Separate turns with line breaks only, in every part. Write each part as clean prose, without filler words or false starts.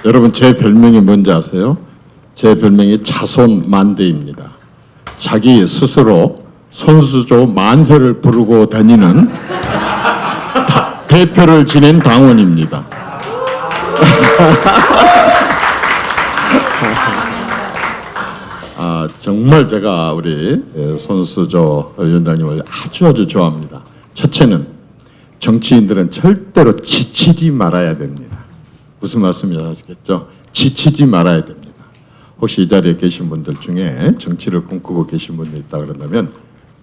여러분 제 별명이 뭔지 아세요? 제 별명이 자손만대입니다. 자기 스스로 손수조 만세를 부르고 다니는 대표를 지낸 당원입니다. 정말 제가 우리 손수조 위원장님을 아주 좋아합니다. 첫째는 정치인들은 절대로 지치지 말아야 됩니다. 무슨 말씀인지 아시겠죠? 지치지 말아야 됩니다. 혹시 이 자리에 계신 분들 중에 정치를 꿈꾸고 계신 분이 있다 그런다면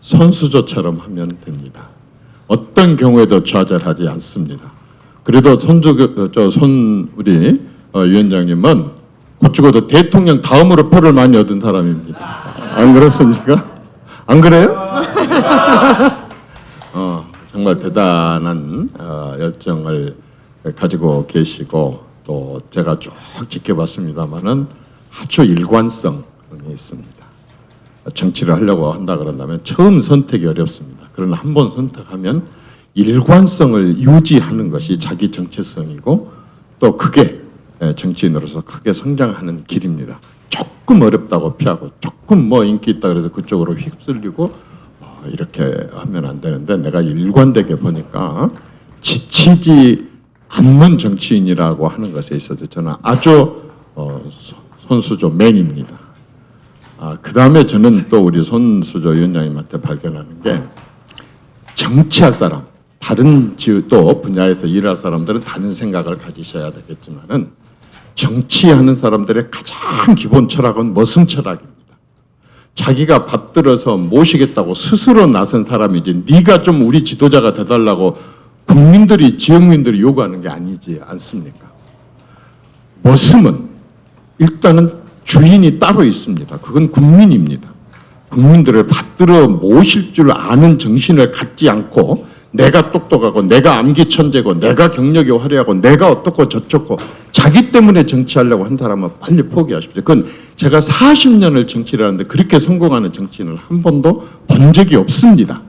손수조처럼 하면 됩니다. 어떤 경우에도 좌절하지 않습니다. 그래도 우리 위원장님은 곧 죽어도 대통령 다음으로 표를 많이 얻은 사람입니다. 안 그렇습니까? 안 그래요? 정말 대단한 열정을 가지고 계시고 또 제가 쭉 지켜봤습니다만은 아주 일관성이 있습니다. 정치를 하려고 한다 그런다면 처음 선택이 어렵습니다. 그러나 한 번 선택하면 일관성을 유지하는 것이 자기 정체성이고 또 그게 정치인으로서 크게 성장하는 길입니다. 조금 어렵다고 피하고 조금 뭐 인기 있다 그래서 그쪽으로 휩쓸리고 이렇게 하면 안 되는데 내가 일관되게 보니까 지치지 않는 정치인이라고 하는 것에 있어서 저는 아주 손수조 맨입니다. 그 다음에 저는 또 우리 손수조 위원장님한테 발견하는 게 정치할 사람, 다른 또 분야에서 일할 사람들은 다른 생각을 가지셔야 되겠지만은 정치하는 사람들의 가장 기본 철학은 머슴 철학입니다. 자기가 받들어서 모시겠다고 스스로 나선 사람이지 네가 좀 우리 지도자가 돼달라고 국민들이 지역민들이 요구하는 게 아니지 않습니까? 머슴은 일단은 주인이 따로 있습니다. 그건 국민입니다. 국민들을 받들어 모실 줄 아는 정신을 갖지 않고 내가 똑똑하고 내가 암기천재고 내가 경력이 화려하고 내가 어떻고 저쩌고 자기 때문에 정치하려고 한 사람은 빨리 포기하십시오. 그건 제가 40년을 정치를 하는데 그렇게 성공하는 정치인을 한 번도 본 적이 없습니다.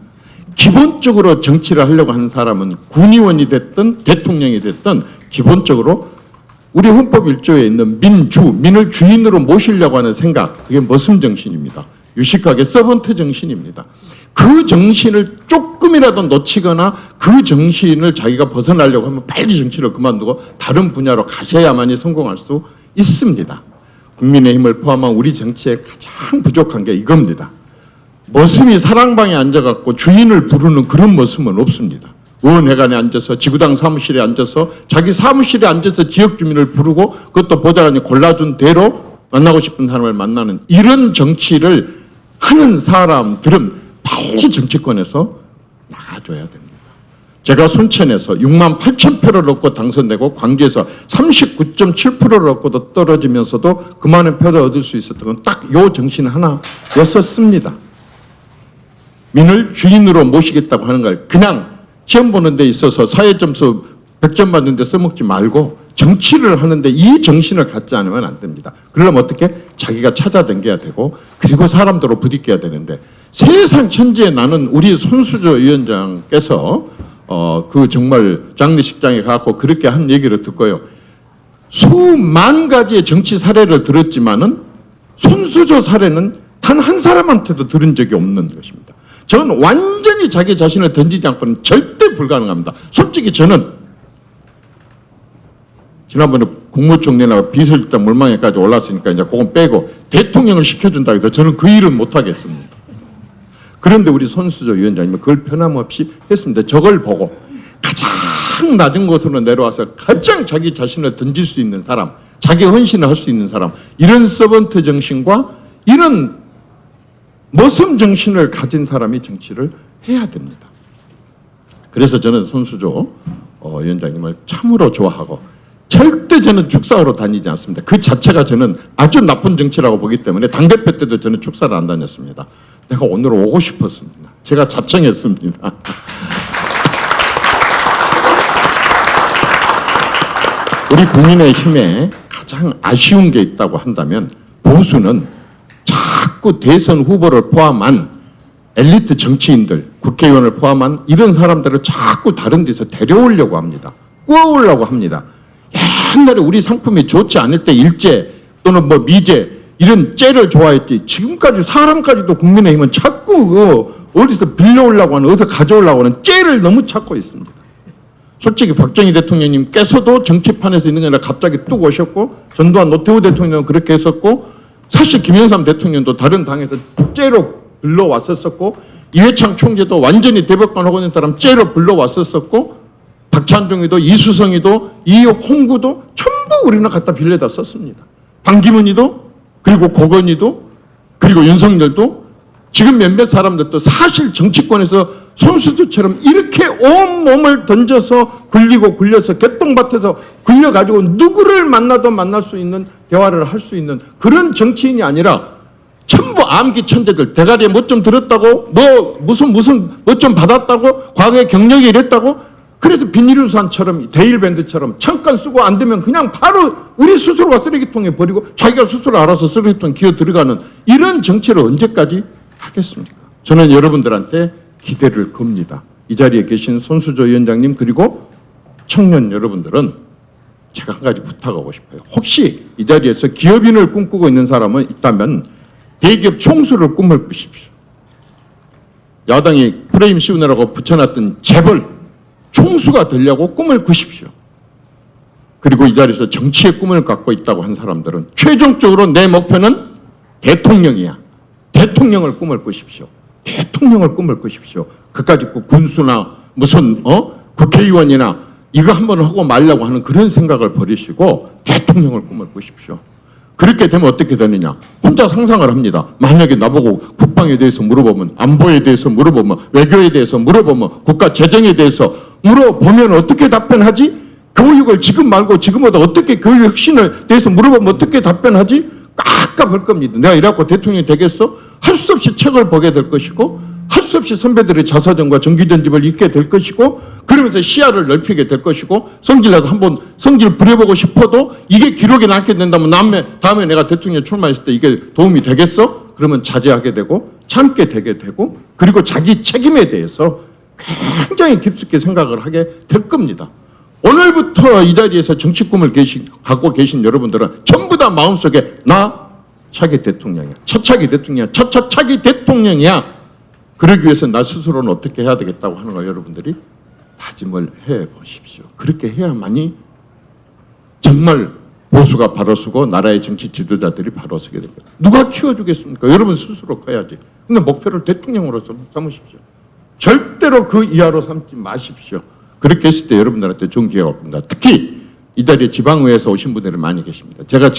기본적으로 정치를 하려고 하는 사람은 군의원이 됐든 대통령이 됐든 기본적으로 우리 헌법 1조에 있는 민을 주인으로 모시려고 하는 생각, 그게 머슴 정신입니다. 유식하게 서번트 정신입니다. 그 정신을 조금이라도 놓치거나 그 정신을 자기가 벗어나려고 하면 빨리 정치를 그만두고 다른 분야로 가셔야만이 성공할 수 있습니다. 국민의힘을 포함한 우리 정치에 가장 부족한 게 이겁니다. 머슴이 사랑방에 앉아갖고 주인을 부르는 그런 머슴은 없습니다. 의원회관에 앉아서 지구당 사무실에 앉아서 자기 사무실에 앉아서 지역 주민을 부르고 그것도 보좌관이 골라준 대로 만나고 싶은 사람을 만나는 이런 정치를 하는 사람들은 빨리 정치권에서 나가줘야 됩니다. 제가 순천에서 6만 8천 표를 얻고 당선되고 광주에서 39.7%를 얻고도 떨어지면서도 그만한 표를 얻을 수 있었던 건 딱 요 정신 하나였었습니다. 민을 주인으로 모시겠다고 하는 걸 그냥 시험 보는 데 있어서 사회점수 100점 받는데 써먹지 말고 정치를 하는데 이 정신을 갖지 않으면 안 됩니다. 그러려면 어떻게? 자기가 찾아다녀야 되고 그리고 사람들로 부딪혀야 되는데 세상 천지에 나는 우리 손수조 위원장께서 그 정말 장례식장에 가서 그렇게 한 얘기를 듣고요. 수만 가지의 정치 사례를 들었지만은 손수조 사례는 단 한 사람한테도 들은 적이 없는 것입니다. 저는 완전히 자기 자신을 던지지 않고는 절대 불가능합니다. 솔직히 저는 지난번에 국무총리나 비서실장 물망에까지 올랐으니까 이제 그건 빼고 대통령을 시켜준다 해도 저는 그 일은 못하겠습니다. 그런데 우리 손수조 위원장님은 그걸 변함없이 했습니다. 저걸 보고 가장 낮은 곳으로 내려와서 가장 자기 자신을 던질 수 있는 사람, 자기 헌신을 할 수 있는 사람, 이런 서번트 정신과 이런 머슴 정신을 가진 사람이 정치를 해야 됩니다. 그래서 저는 손수조 위원장님을 참으로 좋아하고 절대 저는 축사하러 다니지 않습니다. 그 자체가 저는 아주 나쁜 정치라고 보기 때문에 당대표 때도 저는 축사를 안 다녔습니다. 내가 오늘 오고 싶었습니다. 제가 자청했습니다. 우리 국민의힘에 가장 아쉬운 게 있다고 한다면 보수는 자꾸 대선 후보를 포함한 엘리트 정치인들, 국회의원을 포함한 이런 사람들을 자꾸 다른 데서 데려오려고 합니다. 꾸어오려고 합니다. 옛날에 우리 상품이 좋지 않을 때 일제 또는 뭐 미제 이런 째를 좋아했지. 지금까지 사람까지도 국민의힘은 자꾸 어디서 빌려오려고 하는, 어디서 가져오려고 하는 째를 너무 찾고 있습니다. 솔직히 박정희 대통령님께서도 정치판에서 있는 게 아니라 갑자기 뚝 오셨고, 전두환 노태우 대통령은 그렇게 했었고, 사실 김영삼 대통령도 다른 당에서 째로 불러왔었고, 이회창 총재도 완전히 대법관하고 있는 사람 째로 불러왔었고, 박찬종이도 이수성이도 이홍구도 전부 우리는 갖다 빌려다 썼습니다. 반기문이도, 그리고 고건희도, 그리고 윤석열도, 지금 몇몇 사람들도 사실 정치권에서 손수두처럼 이렇게 온몸을 던져서 굴리고 굴려서 개똥밭에서 굴려가지고 누구를 만나도 만날 수 있는, 대화를 할 수 있는 그런 정치인이 아니라 전부 암기 천재들, 대가리에 뭐 좀 들었다고, 무슨 뭐 좀 받았다고, 과거에 경력이 이랬다고, 그래서 비닐우산처럼 데일밴드처럼 잠깐 쓰고 안 되면 그냥 바로 우리 스스로가 쓰레기통에 버리고 자기가 스스로 알아서 쓰레기통에 기어 들어가는 이런 정치를 언제까지 하겠습니까? 저는 여러분들한테 기대를 겁니다. 이 자리에 계신 손수조 위원장님 그리고 청년 여러분들은 제가 한 가지 부탁하고 싶어요. 혹시 이 자리에서 기업인을 꿈꾸고 있는 사람은 있다면 대기업 총수를 꿈을 꾸십시오. 야당이 프레임 씌우느라고 붙여놨던 재벌 총수가 되려고 꿈을 꾸십시오. 그리고 이 자리에서 정치의 꿈을 갖고 있다고 한 사람들은 최종적으로 내 목표는 대통령이야. 대통령을 꿈을 꾸십시오. 대통령을 꿈을 꾸십시오. 그까짓 군수나 무슨 국회의원이나 이거 한번 하고 말려고 하는 그런 생각을 버리시고 대통령을 꿈을 꾸십시오. 그렇게 되면 어떻게 되느냐? 혼자 상상을 합니다. 만약에 나보고 국방에 대해서 물어보면, 안보에 대해서 물어보면, 외교에 대해서 물어보면, 국가 재정에 대해서 물어보면 어떻게 답변하지? 교육을 지금 말고 지금보다 어떻게 교육 혁신에 대해서 물어보면 어떻게 답변하지? 깝깝할 겁니다. 내가 이래갖고 대통령이 되겠어? 할 수 없이 책을 보게 될 것이고, 할 수 없이 선배들의 자서전과 정기전집을 읽게 될 것이고, 그러면서 시야를 넓히게 될 것이고, 성질나서 한번 성질 부려보고 싶어도 이게 기록에 남게 된다면 다음에 내가 대통령 출마했을 때 이게 도움이 되겠어? 그러면 자제하게 되고 참게 되게 되고, 그리고 자기 책임에 대해서 굉장히 깊숙이 생각을 하게 될 겁니다. 오늘부터 이 자리에서 정치 꿈을 갖고 계신 여러분들은 전부 다 마음속에 나 차기 대통령이야. 차차기 대통령이야. 차차차기 대통령이야. 그러기 위해서 나 스스로는 어떻게 해야 되겠다고 하는 걸 여러분들이 다짐을 해보십시오. 그렇게 해야만이 정말 보수가 바로 서고 나라의 정치 지도자들이 바로 서게 됩니다. 누가 키워주겠습니까? 여러분 스스로 커야지. 근데 목표를 대통령으로 삼으십시오. 절대로 그 이하로 삼지 마십시오. 그렇게 했을 때 여러분들한테 좋은 기회가 올 겁니다. 특히 이 자리에 지방의회에서 오신 분들이 많이 계십니다. 제가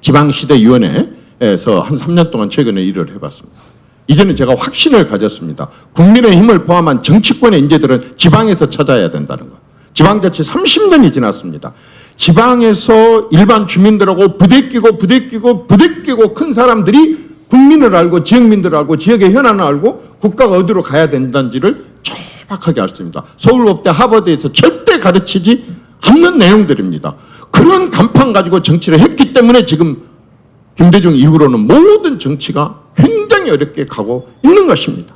지방시대위원회에서 한 3년 동안 최근에 일을 해봤습니다. 이제는 제가 확신을 가졌습니다. 국민의힘을 포함한 정치권의 인재들은 지방에서 찾아야 된다는 거. 지방자치 30년이 지났습니다. 지방에서 일반 주민들하고 부대끼고 큰 사람들이 국민을 알고 지역민들을 알고 지역의 현안을 알고 국가가 어디로 가야 된다는지를 정확하게 알습니다. 서울법대 하버드에서 절대 가르치지 않는 내용들입니다. 그런 간판 가지고 정치를 했기 때문에 지금 김대중 이후로는 모든 정치가 굉장히 어렵게 가고 있는 것입니다.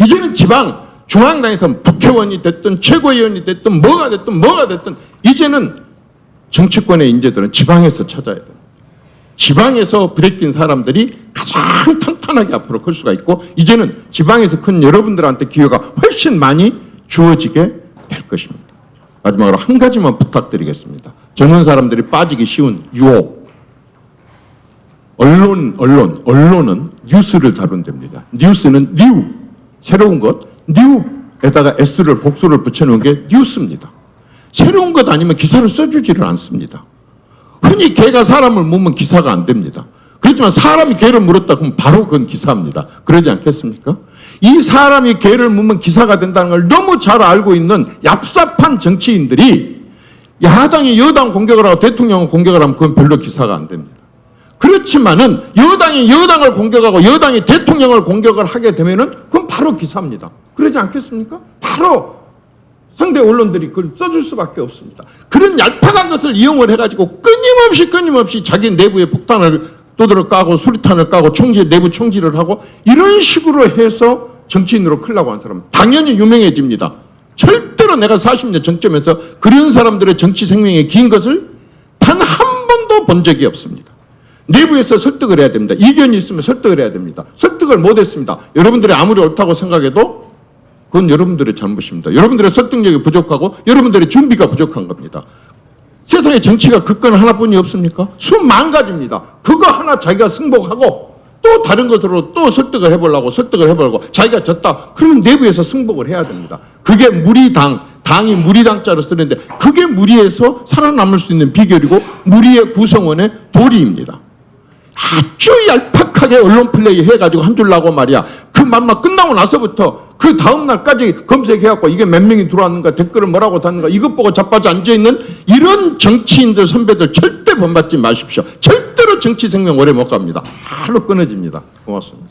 이제는 중앙당에서 국회의원이 됐든 최고위원이 됐든 뭐가 됐든 이제는 정치권의 인재들은 지방에서 찾아야 됩니다. 지방에서 부대낀 사람들이 가장 탄탄하게 앞으로 클 수가 있고, 이제는 지방에서 큰 여러분들한테 기회가 훨씬 많이 주어지게 될 것입니다. 마지막으로 한 가지만 부탁드리겠습니다. 젊은 사람들이 빠지기 쉬운 유혹. 언론은 뉴스를 다룬답니다. 뉴스는 새로운 것, 뉴에다가 S를 복수를 붙여놓은 게 뉴스입니다. 새로운 것 아니면 기사를 써주지를 않습니다. 흔히 개가 사람을 물면 기사가 안 됩니다. 그렇지만 사람이 개를 물었다 그러면 바로 그건 기사입니다. 그러지 않겠습니까? 이 사람이 개를 물면 기사가 된다는 걸 너무 잘 알고 있는 얍삽한 정치인들이 야당이 여당 공격을 하고 대통령을 공격을 하면 그건 별로 기사가 안 됩니다. 그렇지만은 여당이 여당을 공격하고 여당이 대통령을 공격을 하게 되면은 그건 바로 기사입니다. 그러지 않겠습니까? 바로 상대 언론들이 그걸 써줄 수밖에 없습니다. 그런 얄팍한 것을 이용을 해가지고 끊임없이 자기 내부에 폭탄을 또들을 까고 수리탄을 까고 내부 총질을 하고 이런 식으로 해서 정치인으로 크려고 하는 사람은 당연히 유명해집니다. 절대로 절대로 내가 40년 정점에서 그런 사람들의 정치 생명에 긴 것을 단 한 번도 본 적이 없습니다. 내부에서 설득을 해야 됩니다. 이견이 있으면 설득을 해야 됩니다. 설득을 못했습니다. 여러분들이 아무리 옳다고 생각해도 그건 여러분들의 잘못입니다. 여러분들의 설득력이 부족하고 여러분들의 준비가 부족한 겁니다. 세상에 정치가 그 건 하나뿐이 없습니까? 수만 가지입니다. 그거 하나 자기가 승복하고 또 다른 것으로 또 설득을 해보려고 자기가 졌다. 그러면 내부에서 승복을 해야 됩니다. 그게 무리당, 당이 무리당자로 쓰는데 그게 무리에서 살아남을 수 있는 비결이고 무리의 구성원의 도리입니다. 아주 얄팍하게 언론 플레이 해가지고 한 줄 나고 말이야. 그 만만 끝나고 나서부터 그 다음날까지 검색해갖고 이게 몇 명이 들어왔는가 댓글을 뭐라고 다는가 이것 보고 자빠져 앉아있는 이런 정치인들 선배들 절대 본받지 마십시오. 절대로 정치 생명 오래 못 갑니다. 바로 끊어집니다. 고맙습니다.